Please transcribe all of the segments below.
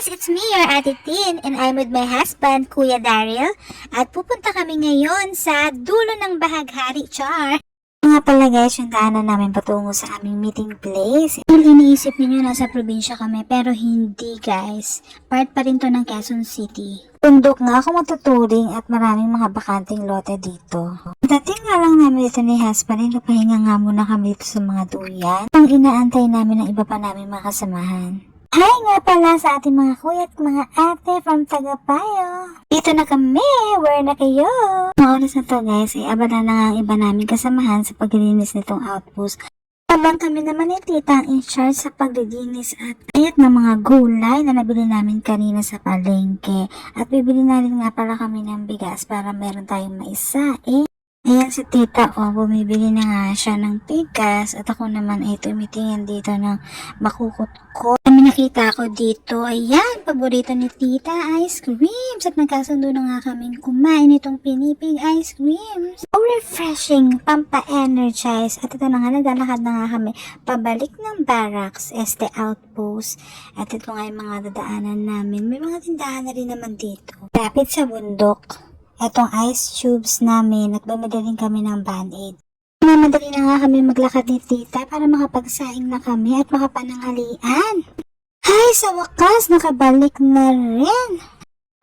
it's me, your Ate Tin, and I'm with my husband, Kuya Daryl, at pupunta kami ngayon sa dulo ng Bahaghari, Char. Nga pala guys, yung daanan namin patungo sa aming meeting place. Iniisip niyo nasa probinsya kami, pero hindi guys. Part pa rin to ng Quezon City. Tundok nga ako matuturing at maraming mga bakanting lote dito. Dating nga lang namin dito ni husband, napahinga nga muna kami dito sa mga duyan. Ang inaantay namin ng iba pa namin mga kasamahan. Hi nga pala sa ating mga kuya at mga ate from Tagapayo. Dito na kami, where na kayo? Mga oras na to guys, ay abala na nga ang iba namin kasamahan sa paglilinis nitong outpost. Habang kami naman ni tita ang in charge sa paglilinis at ayat ng mga gulay na nabili namin kanina sa palengke. At bibili na rin nga pala kami ng bigas para meron tayong maisain. Ayan si tita, bumibili na nga siya ng bigas at ako naman ay tumitingin dito ng makukot ko. Kami nakita ko dito, ayan, paborito ni tita, ice creams. At nagkasundo na nga kaming kumain itong pinipig ice creams. So refreshing, pampa-energize. At ito na nga, naglalakad na nga kami pabalik ng barracks, este outpost. At ito nga yung mga dadaanan namin. May mga tindahan na rin naman dito. Lapit sa bundok. Etong ice tubes namin at bumili rin kami ng band-aid. Madali na nga kami maglakad ni tita para makapagsaing na kami at makapananghalian. Ay, sa wakas, nakabalik na rin.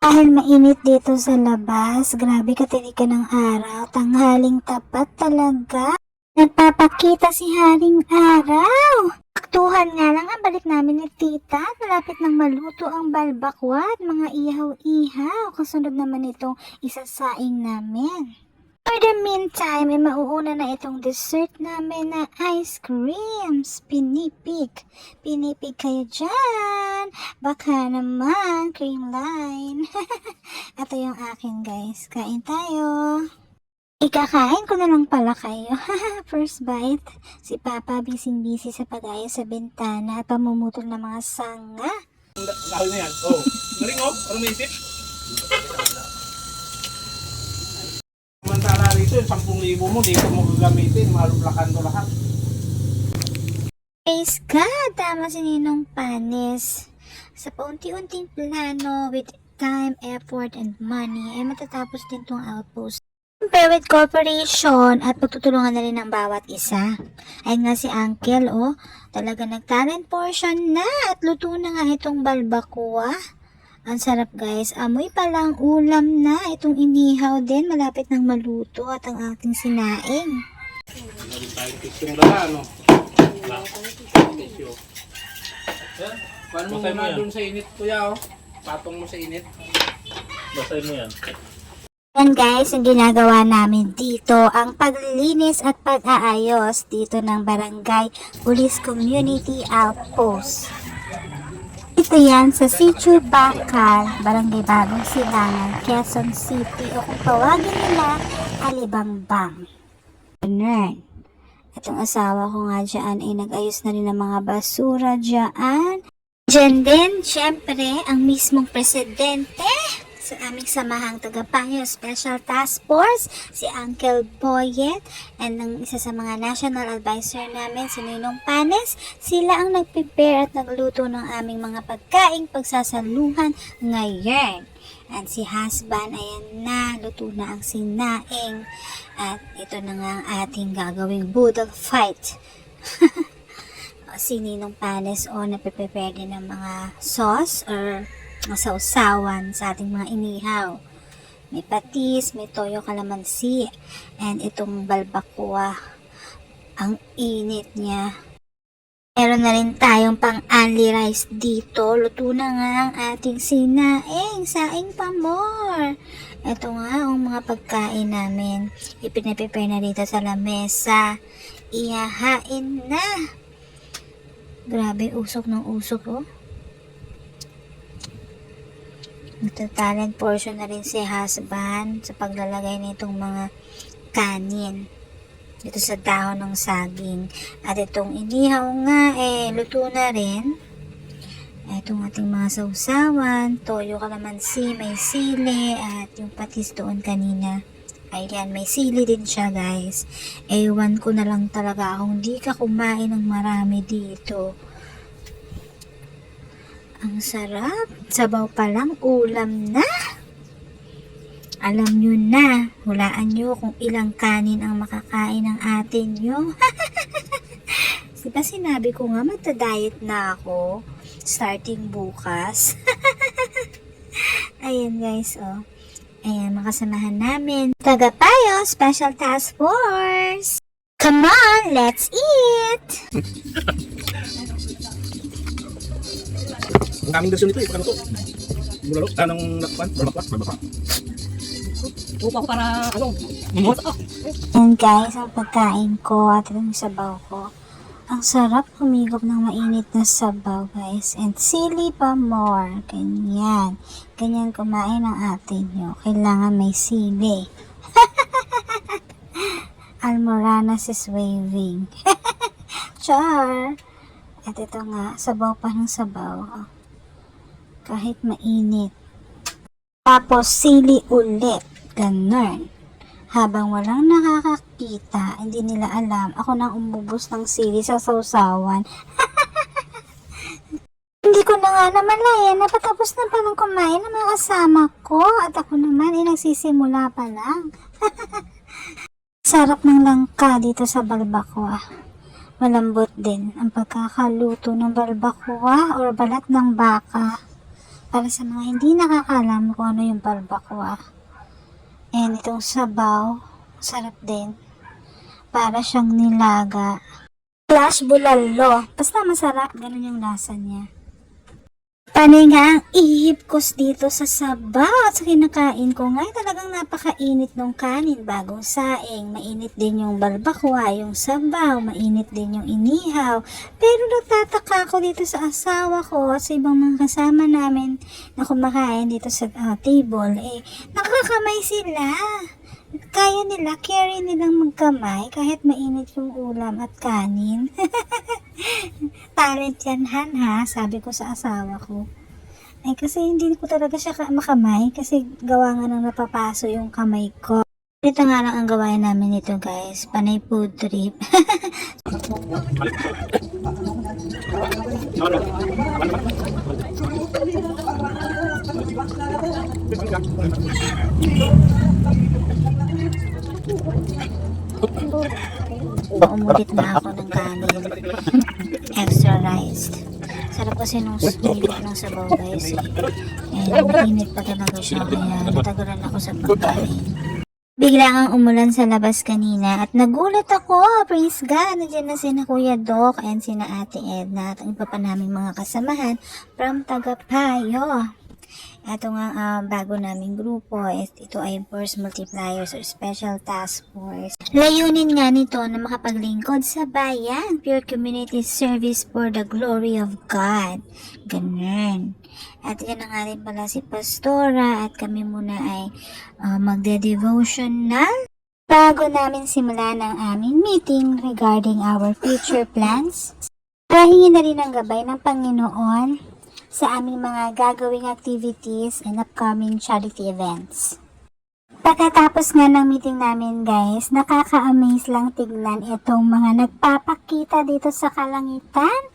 Dahil mainit dito sa labas, grabe katinig ng araw, tanghaling tapat talaga. Nagpapakita si Haring Araw. Aktuhan nga lang ang balik namin ni tita. Malapit nang maluto ang balbakwat, mga ihaw-ihaw. Kasunod naman itong isasaing namin. For the meantime, ay mauuna na itong dessert namin na ice creams. Pinipig. Pinipig kayo dyan. Baka naman, cream line. Ito yung akin guys. Kain tayo. Ikakain ko na lang pala kayo. First bite. Si Papa busy sa pag-ayos sa bintana at pamumutol ng mga sanga. Dahil na yan. Oh. Galing oh. Ano may isip? Samantala rito, yung 10,000 mo, dito mo gagamitin. Malublakan to lahat. Praise God! Tama si Ninong Panis. Sa paunti-unting plano with time, effort, and money, ay matatapos din tong outpost. With cooperation at pagtutulungan na rin ng bawat isa. Ayun nga si Uncle, talaga nag-talent portion na at luto na nga itong balbakwa. Ang sarap guys, amoy palang ulam na itong inihaw din, malapit ng maluto at ang ating sinaing. Meron tayong tisyong dala, ano? Tisyo. Yan. Paano mo nga dun sa init, kuya, patong mo sa init. Basay mo yan. Yan guys, ang ginagawa namin dito, ang paglilinis at pag-aayos dito ng Barangay Police Community Outpost. Ito yan sa Sitio Bakal, Barangay Bagong Silangan, Quezon City, o kung tawagin nila, Alibambang. Ganun. Itong asawa ko nga dyan ay nag-ayos na rin ng mga basura dyan. Dyan din, syempre, ang mismong presidente sa aming samahang Tagapayo Special Task Force, si Uncle Boyet, and ang isa sa mga national advisor namin, si Ninong Panes. Sila ang nag-prepare at nagluto ng aming mga pagkaing pagsasaluhan ngayon. And si husband, ayan na, luto na ang sinaing. At ito na nga ang ating gagawing budol fight. Si Ninong Panes, napiprepare din ng mga sauce or masausawan sa ating mga inihaw. May patis, may toyo kalamansi, and itong balbakwa. Ang init niya. Meron na rin tayong pang-only rice dito. Luto na nga ang ating sinaing. Saing pa more. Ito nga ang mga pagkain namin. Ipinaprepare na dito sa lamesa. Ihahain na. Grabe, usok ng usok, Nagtatalent portion na rin si husband sa paglalagay nitong mga kanin dito sa dahon ng saging. At itong inihaw nga luto na rin. Itong ating mga sausawan, toyo kalamansi, may sili, at yung patis doon kanina. Ayan, may sili din siya guys. Ewan ko na lang talaga kung di ka kumain ng marami dito. Ang sarap. Sabaw pa lang, ulam na. Alam nyo na, hulaan nyo kung ilang kanin ang makakain ng atin nyo. Diba sinabi ko nga, magta-diet na ako. Starting bukas. Ayan guys, oh. Ayan, makasamahan namin. Tagapayo, Special Task Force. Come on, let's eat! Ang aming version nito eh, paano to? Bulalo, anong nakpan? Barbakwan. Upa ko para, mumuha ka. And guys, ang pagkain ko at yung sabaw ko. Ang sarap humigop ng mainit na sabaw guys. And sili pa more. Ganyan. Ganyan kumain ang atin nyo. Kailangan may sili. Almoranas is waving. Char! At ito nga, sabaw pa ng sabaw. Kahit mainit. Tapos sili ulit. Ganon. Habang walang nakakakita, hindi nila alam, ako nang umubos ng sili sa sausawan. Hindi ko na nga namalayan, napatapos na palang kumain ng mga kasama ko. At ako naman, nagsisimula pa lang. Sarap ng langka dito sa balbacoa. Malambot din ang pagkakaluto ng balbacoa or balat ng baka. Para sa mga hindi nakakalam kung ano yung balbacoa. And itong sabaw, sarap din. Para siyang nilaga. Flash bulalo. Basta masarap, ganun yung lasa niya. Panay nga ang ihipkos dito sa sabaw at sa kinakain ko nga talagang napakainit ng kanin, bagong saing, mainit din yung balbacoa, yung sabaw, mainit din yung inihaw. Pero nagtataka ako dito sa asawa ko at sa ibang mga kasama namin na kumakain dito sa table, nakakamay sila. Kaya nila, carry nilang magkamay kahit mainit yung ulam at kanin. Talent yan, Han, ha? Sabi ko sa asawa ko. Kasi hindi ko talaga siya makamay kasi gawa nga nang napapaso yung kamay ko. Ito nga lang ang gawain namin nito guys. Panay food trip. Umulit na ako ng kanin. Extra rice. Sarap kasi nung sumilip ng sabaw guys And mainit pa talaga siya kaya natagalan ako sa pagkain. Bigla ang umulan sa labas kanina at nagulat ako. Praise God! Nandiyan na sina Kuya Doc and sina Ate Edna at ang iba pa naming mga kasamahan from Tagapayo. Ito nga bago naming grupo, ito ay Force Multipliers or Special Task Force. Layunin nga nito na makapaglingkod sa bayan, pure community service for the glory of God. Ganun. At yan na nga rin pala si Pastora at kami muna ay magde-devotional. Bago namin simulan ang aming meeting regarding our future plans, hingin na rin ang gabay ng Panginoon sa aming mga gagawing activities and upcoming charity events. Pagkatapos nga ng meeting namin guys, nakaka-amaze lang tignan itong mga nagpapakita dito sa kalangitan.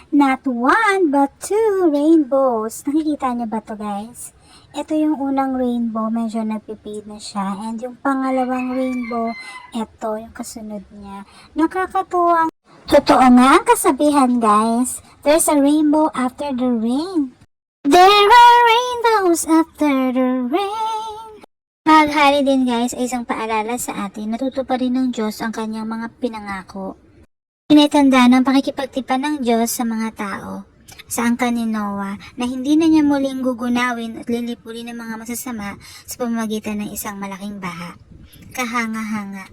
Not one but two rainbows. Nakikita niyo ba to guys? Ito yung unang rainbow, medyo nagpipid na siya. And yung pangalawang rainbow, ito yung kasunod niya. Nakakatuwang. Totoo nga ang kasabihan guys. There's a rainbow after the rain. There are rainbows after the rain. Maghari din guys ay isang paalala sa atin. Natuto pa rin ng Diyos ang kanyang mga pinangako. Initanda ng pakikipagtipan ng Diyos sa mga tao. Sa angkan ni Noah na hindi na niya muling gugunawin at lilipulin ng mga masasama sa pamamagitan ng isang malaking baha. Kahanga-hanga.